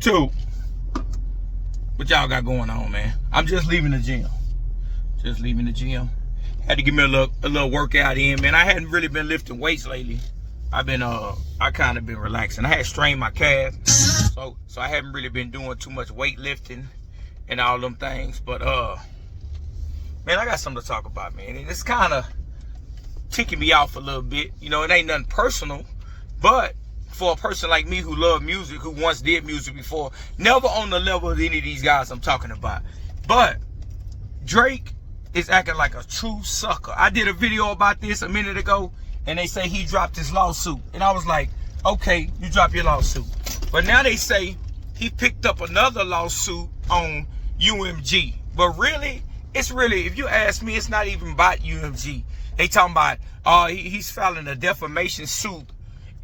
YouTube, what y'all got going on, man? I'm just leaving the gym. Had to give me a little workout in, man. I hadn't really been lifting weights lately. I kind of been relaxing. I had strained my calf, so I haven't really been doing too much weightlifting and all them things. But man, I got something to talk about, man. And it's kind of ticking me off a little bit. You know, it ain't nothing personal, but for a person like me who love music, who once did music before, never on the level of any of these guys I'm talking about. But Drake is acting like a true sucker. I did a video about this a minute ago, and they say he dropped his lawsuit. And I was like, okay, you drop your lawsuit. But now they say he picked up another lawsuit on UMG. But really, it's really, if you ask me, it's not even about UMG. They talking about, he's filing a defamation suit.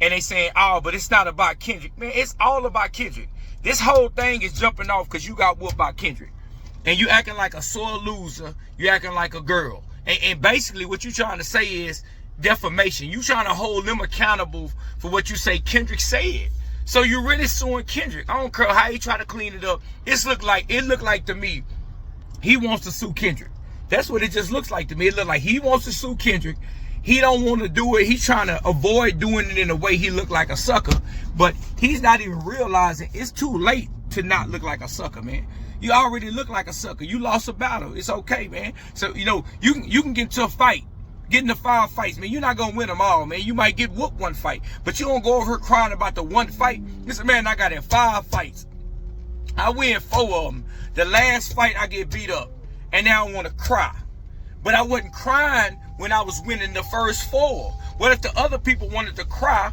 And they saying, oh, but it's not about Kendrick. Man, it's all about Kendrick. This whole thing is jumping off because you got whooped by Kendrick. And you acting like a sore loser. You acting like a girl. And basically what you trying to say is defamation. You trying to hold them accountable for what you say Kendrick said. So you really suing Kendrick. I don't care how you try to clean it up. It looked like to me, he wants to sue Kendrick. That's what it just looks like to me. It looked like he wants to sue Kendrick. He don't want to do it. He's trying to avoid doing it in a way he look like a sucker. But he's not even realizing it's too late to not look like a sucker, man. You already look like a sucker. You lost a battle. It's okay, man. So, you know, you can get into a fight. Get into 5 fights, man. You're not going to win them all, man. You might get whooped 1 fight. But you don't go over here crying about the 1 fight. Listen, man, I got in 5 fights. I win 4 of them. The last fight, I get beat up. And now I want to cry. But I wasn't crying when I was winning the first 4. What if the other people wanted to cry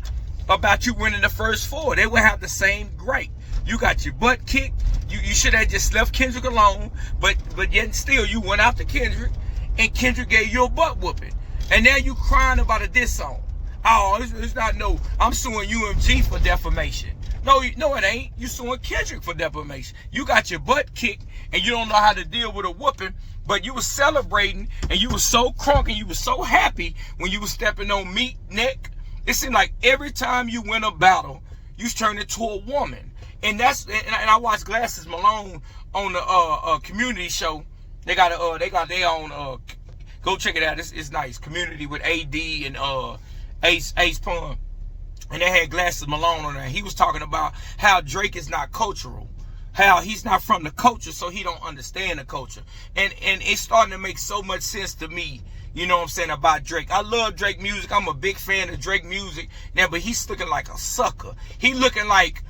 about you winning the first 4? They would have the same gripe. You got your butt kicked. You should have just left Kendrick alone. But yet still you went after Kendrick, and Kendrick gave you a butt whooping. And now you crying about a diss song. Oh, it's not no. I'm suing UMG for defamation. No, it ain't. You suing Kendrick for defamation. You got your butt kicked, and you don't know how to deal with a whooping. But you was celebrating, and you was so crunk, and you was so happy when you was stepping on Meek neck. It seemed like every time you win a battle, you turned into a woman. And I watched Glasses Malone on the community show. They got their own. Go check it out. It's nice. Community with AD and Ace Pun, and they had Glasses Malone on there. He was talking about how Drake is not cultural. How he's not from the culture, so he don't understand the culture. And it's starting to make so much sense to me, you know what I'm saying, about Drake. I love Drake music. I'm a big fan of Drake music now, but he's looking like a sucker. He's looking like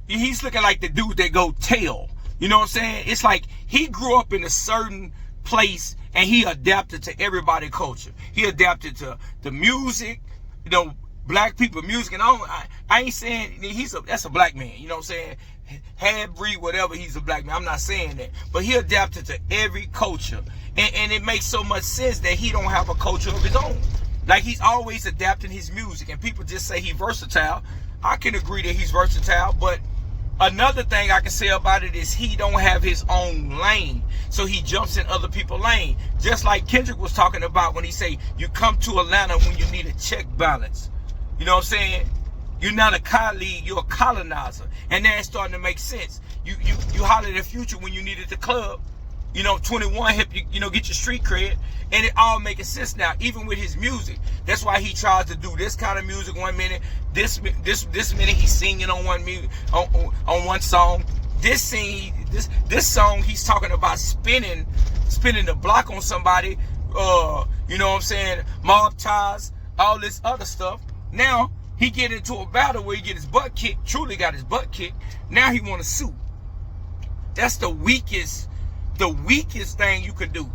the dude that go tell. You know what I'm saying? It's like he grew up in a certain place and he adapted to everybody's culture. He adapted to the music, you know, black people music. And I ain't saying that's a black man, you know what I'm saying? Half breed, whatever, he's a black man. I'm not saying that. But he adapted to every culture. And it makes so much sense that he don't have a culture of his own. Like, he's always adapting his music. And people just say he's versatile. I can agree that he's versatile. But another thing I can say about it is he don't have his own lane. So he jumps in other people's lane. Just like Kendrick was talking about when he say, you come to Atlanta when you need a check balance. You know what I'm saying? You're not a colleague, you're a colonizer. And then it's starting to make sense. You hollered at Future when you needed the club. You know, 21 help you know, get your street cred. And it all making sense now, even with his music. That's why he tries to do this kind of music 1 minute. This minute he's singing on one song. This song he's talking about spinning the block on somebody. You know what I'm saying? Mob ties, all this other stuff. Now he get into a battle where he get his butt kicked. Truly got his butt kicked. Now he want to sue. That's the weakest thing you could do.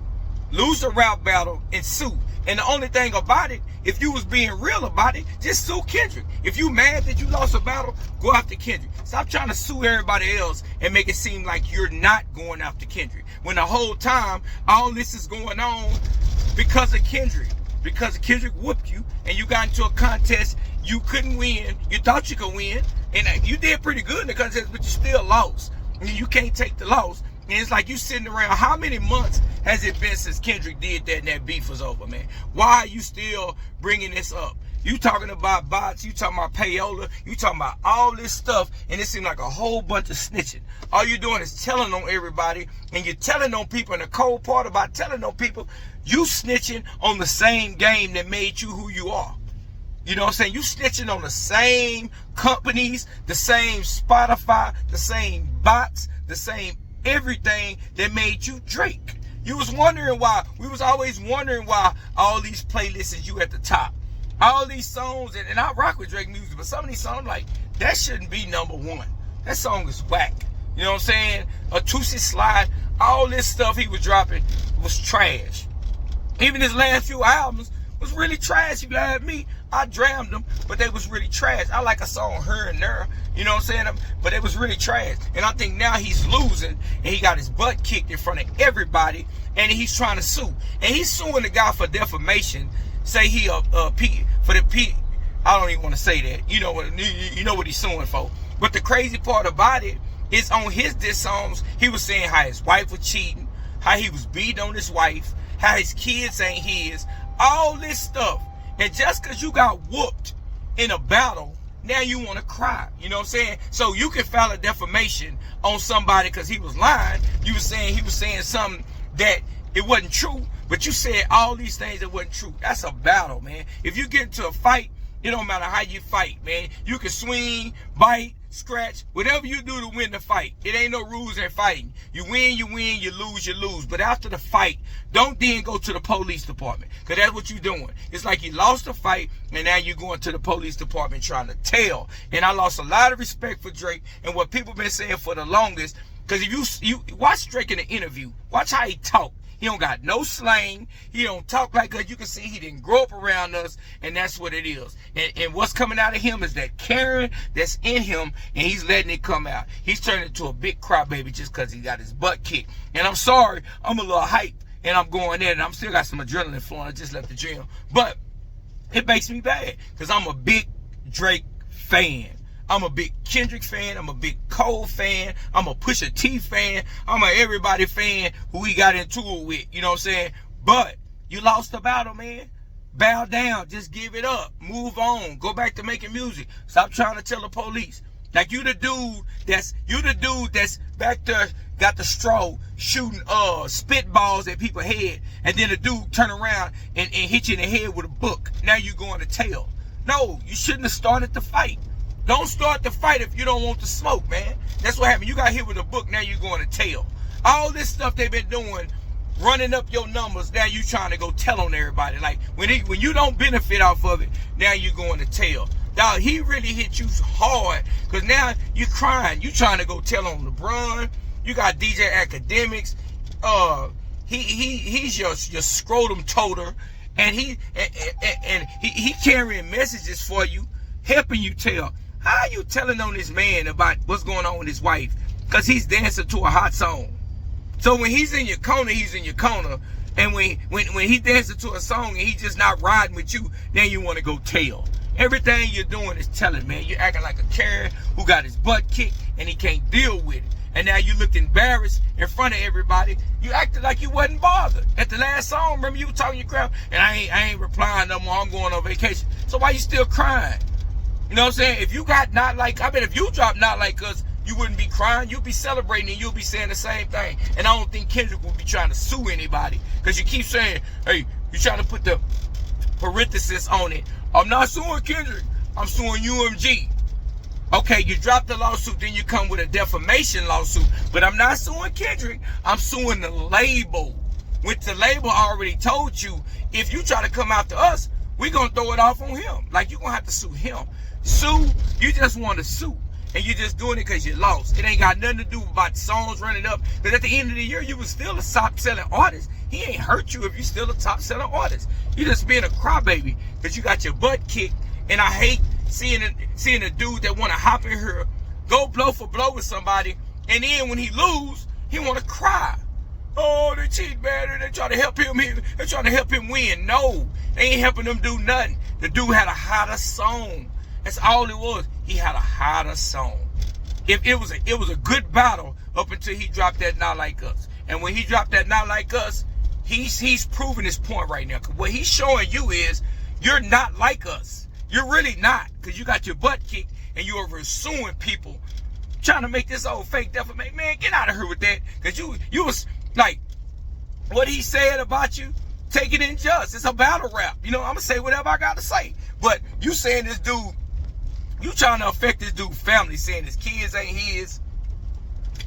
Lose a rap battle and sue. And the only thing about it, if you was being real about it, just sue Kendrick. If you mad that you lost a battle, go after Kendrick. Stop trying to sue everybody else and make it seem like you're not going after Kendrick. When the whole time, all this is going on because of Kendrick. Because Kendrick whooped you and you got into a contest you couldn't win. You thought you could win. And you did pretty good in the contest, but you still lost. And you can't take the loss. And it's like you sitting around. How many months has it been since Kendrick did that and that beef was over, man? Why are you still bringing this up? You talking about bots, you talking about payola, you talking about all this stuff, and it seems like a whole bunch of snitching. All you doing is telling on everybody, and you're telling on people, and the cold part about telling on people, you snitching on the same game that made you who you are. You know what I'm saying? You snitching on the same companies, the same Spotify, the same bots, the same everything that made you Drake. You was wondering why. We was always wondering why all these playlists is you at the top. All these songs, and I rock with Drake music, but some of these songs, like, that shouldn't be #1. That song is whack. You know what I'm saying? A Toosie Slide, all this stuff he was dropping was trash. Even his last few albums was really trash. You got me. I drammed them, but they was really trash. I like a song here and there, you know what I'm saying? But it was really trash. And I think now he's losing, and he got his butt kicked in front of everybody, and he's trying to sue. And he's suing the guy for defamation. Say he I don't even want to say that. You know what he's suing for. But the crazy part about it is on his diss songs, he was saying how his wife was cheating, how he was beating on his wife, how his kids ain't his, all this stuff. And just because you got whooped in a battle, now you want to cry. You know what I'm saying? So you can file a defamation on somebody because he was lying. You were saying he was saying something that it wasn't true, but you said all these things that wasn't true. That's a battle, man. If you get into a fight, it don't matter how you fight, man. You can swing, bite, scratch, whatever you do to win the fight. It ain't no rules in fighting. You win, you lose, you lose. But after the fight, don't then go to the police department, because that's what you're doing. It's like you lost the fight, and now you're going to the police department trying to tell. And I lost a lot of respect for Drake and what people been saying for the longest, because if you watch Drake in the interview, watch how he talk. He don't got no slang. He don't talk like us. You can see he didn't grow up around us, and that's what it is. And what's coming out of him is that Karen that's in him, and he's letting it come out. He's turning into a big crybaby just because he got his butt kicked. And I'm sorry, I'm a little hype, and I'm going in, and I'm still got some adrenaline flowing. I just left the gym. But it makes me bad because I'm a big Drake fan. I'm a big Kendrick fan. I'm a big Cole fan. I'm a Pusha T fan. I'm a everybody fan who he got into it with. You know what I'm saying? But you lost the battle, man. Bow down. Just give it up. Move on. Go back to making music. Stop trying to tell the police. Like you the dude that's back there, got the straw shooting spitballs at people's head, and then the dude turn around and hit you in the head with a book. Now you going to tail. No, you shouldn't have started the fight. Don't start the fight if you don't want the smoke, man. That's what happened. You got hit with a book, now you're going to tell. All this stuff they've been doing, running up your numbers, now you trying to go tell on everybody. Like, when you don't benefit off of it, now you're going to tell. Dog, he really hit you hard, because now you're crying. You trying to go tell on LeBron. You got DJ Academics. He's your scrotum toter, and he carrying messages for you, helping you tell. How are you telling on this man about what's going on with his wife? Because he's dancing to a hot song. So when he's in your corner, he's in your corner. And when he dancing to a song and he's just not riding with you, then you want to go tell. Everything you're doing is telling, man. You're acting like a Karen who got his butt kicked and he can't deal with it. And now you looked embarrassed in front of everybody. You acted like you wasn't bothered. At the last song, remember you were talking your crap, and I ain't replying no more. I'm going on vacation. So why you still crying? You know what I'm saying? If you got Not Like, I bet if you drop Not Like Us, you wouldn't be crying. You'll be celebrating and you'll be saying the same thing. And I don't think Kendrick will be trying to sue anybody, because you keep saying, hey, you're trying to put the parenthesis on it. I'm not suing Kendrick. I'm suing UMG. Okay, you drop the lawsuit, then you come with a defamation lawsuit. But I'm not suing Kendrick. I'm suing the label. With the label, I already told you, if you try to come after us, we're going to throw it off on him. Like, you're going to have to sue him. Sue, you just want to sue. And you're just doing it because you lost. It ain't got nothing to do about songs running up. Because at the end of the year, you was still a top-selling artist. He ain't hurt you if you still a top-selling artist. You just being a crybaby because you got your butt kicked. And I hate seeing a dude that want to hop in here, go blow for blow with somebody, and then when he lose, he want to cry. Oh, they cheat, man. They trying to help him. They trying to help him win. No, they ain't helping him do nothing. The dude had a hotter song. That's all it was. He had a hotter song. If it was a good battle up until he dropped that Not Like Us. And when he dropped that Not Like Us, he's proving his point right now. Cause what he's showing you is you're not like us. You're really not, because you got your butt kicked and you are pursuing people trying to make this old fake defamation. Man, get out of here with that. Because you was like, what he said about you, take it in just. It's a battle rap. You know, I'm going to say whatever I got to say. But you saying this dude, you trying to affect this dude's family, saying his kids ain't his.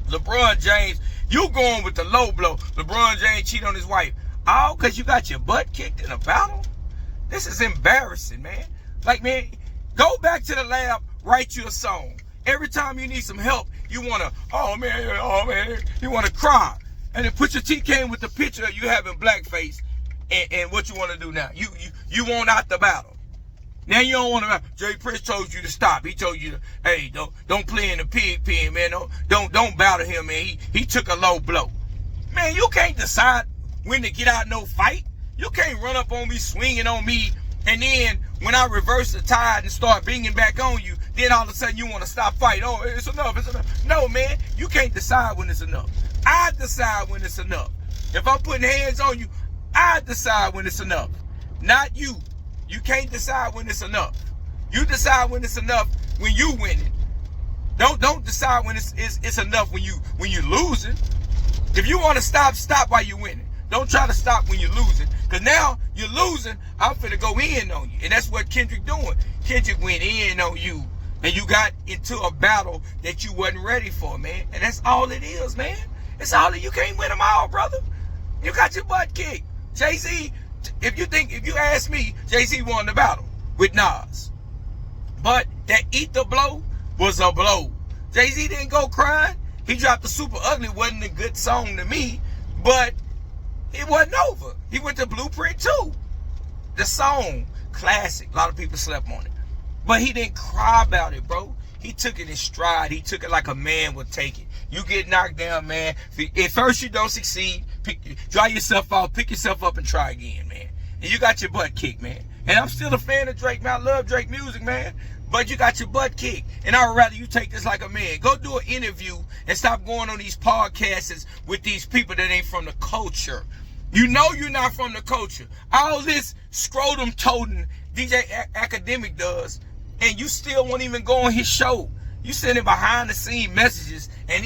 LeBron James, you going with the low blow. LeBron James cheat on his wife. All because you got your butt kicked in a battle? This is embarrassing, man. Like, man, go back to the lab, write you a song. Every time you need some help, you want to, oh man, you want to cry. And then put your TK with the picture of you having blackface. And what you want to do now? You want out the battle. Now you don't want to. Jay Prince told you to stop. He told you to, hey, don't play in the pig pen, man. Don't battle him, man. He took a low blow. Man, you can't decide when to get out no fight. You can't run up on me, swinging on me, and then when I reverse the tide and start bringing back on you, then all of a sudden you want to stop fighting. Oh, it's enough. No, man, you can't decide when it's enough. I decide when it's enough. If I'm putting hands on you, I decide when it's enough. Not you. You can't decide when it's enough. You decide when it's enough when you winning. Don't decide when it's enough when you losing. If you want to stop while you winning. Don't try to stop when you're losing. Because now you're losing, I'm finna go in on you. And that's what Kendrick doing. Kendrick went in on you. And you got into a battle that you wasn't ready for, man. And that's all it is, man. It's all that you can't win them all, brother. You got your butt kicked. Jay-Z, if you ask me, Jay-Z won the battle with Nas. But that Eat the Blow was a blow. Jay-Z didn't go crying. He dropped the Super Ugly. Wasn't a good song to me. But it wasn't over. He went to Blueprint 2. The song, classic. A lot of people slept on it. But he didn't cry about it, bro. He took it in stride. He took it like a man would take it. You get knocked down, man. At first you don't succeed. Dry yourself out. Pick yourself up and try again, man. And you got your butt kicked, man. And I'm still a fan of Drake, man. I love Drake music, man. But you got your butt kicked. And I would rather you take this like a man. Go do an interview and stop going on these podcasts with these people that ain't from the culture. You know you're not from the culture. All this scrotum-toting DJ Academic does, and you still won't even go on his show. You sending behind the scene messages, and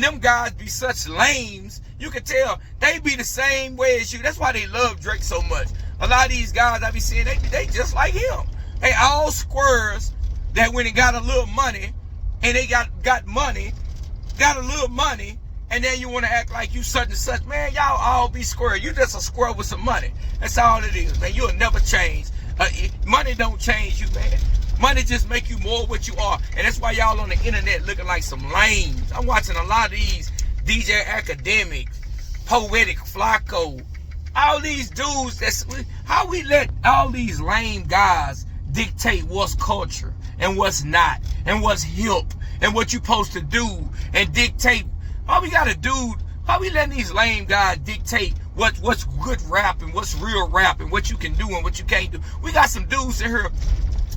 them guys be such lames. You can tell they be the same way as you. That's why they love Drake so much. A lot of these guys I be seeing, they just like him. They all squares that went and got a little money, and they got a little money, and then you want to act like you such and such. Man, y'all all be square. You just a square with some money. That's all it is, man. You'll never change. Money don't change you, man. Money just make you more what you are. And that's why y'all on the internet looking like some lames. I'm watching a lot of these DJ Academics, Poetic Flacco, all these dudes. How we let all these lame guys dictate what's culture and what's not, and what's hip, and what you supposed to do, and dictate. All we gotta do, how we letting these lame guys dictate what's good rap and what's real rap and what you can do and what you can't do. We got some dudes in here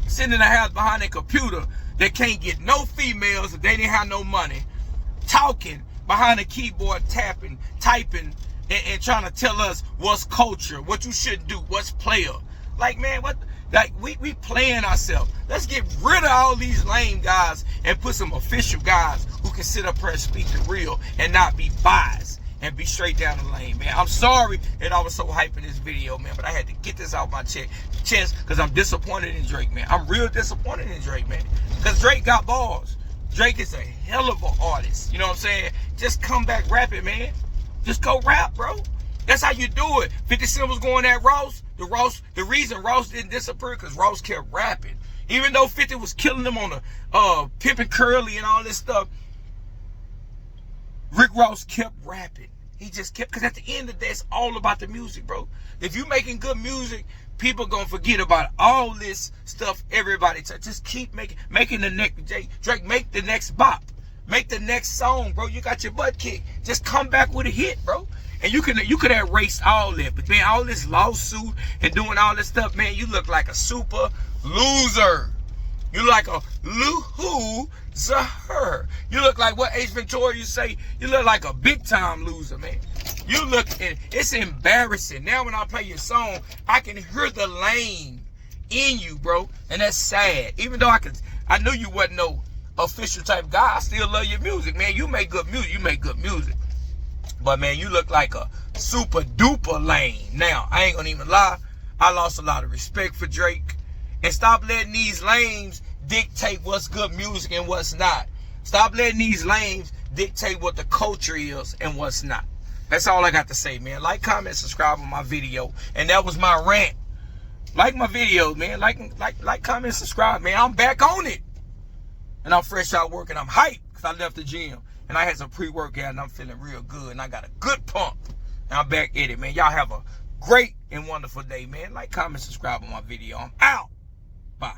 sitting in the house behind a computer that can't get no females if they didn't have no money, talking behind a keyboard, typing, and trying to tell us what's culture, what you shouldn't do, what's player. Like, man, what? Like, we playing ourselves. Let's get rid of all these lame guys and put some official guys who can sit up here and speak the real and not be biased and be straight down the lane, man. I'm sorry that I was so hyped in this video, man, but I had to get this out my chest because I'm disappointed in Drake, man. I'm real disappointed in Drake, man, because Drake got balls. Drake is a hell of an artist. You know what I'm saying? Just come back rapping, man. Just go rap, bro. That's how you do it. 50 Cent was going at Ross. The reason Ross didn't disappear because Ross kept rapping. Even though 50 was killing him on the Pimpin' Curly and all this stuff, Rick Ross kept rapping. He just kept, because at the end of the day, it's all about the music, bro. If you making good music, people gonna forget about all this stuff. Everybody, just keep making the next Drake, make the next bop, make the next song, bro. You got your butt kicked. Just come back with a hit, bro. And you could have erased all that, but man, all this lawsuit and doing all this stuff, man, you look like a super loser. You like a loser. You look like what Ace Ventura used to say. You look like a big time loser, man. You look, and it's embarrassing. Now when I play your song, I can hear the lane in you, bro. And that's sad. Even though I knew you wasn't no official type guy, I still love your music, man. You make good music. You make good music. But, man, you look like a super duper lame. Now, I ain't gonna even lie. I lost a lot of respect for Drake. And stop letting these lames dictate what's good music and what's not. Stop letting these lames dictate what the culture is and what's not. That's all I got to say, man. Like, comment, subscribe on my video. And that was my rant. Like my videos, man. Like, comment, subscribe, man. I'm back on it. And I'm fresh out work and I'm hyped because I left the gym. And I had some pre-workout and I'm feeling real good. And I got a good pump. And I'm back at it, man. Y'all have a great and wonderful day, man. Like, comment, subscribe on my video. I'm out. Bye.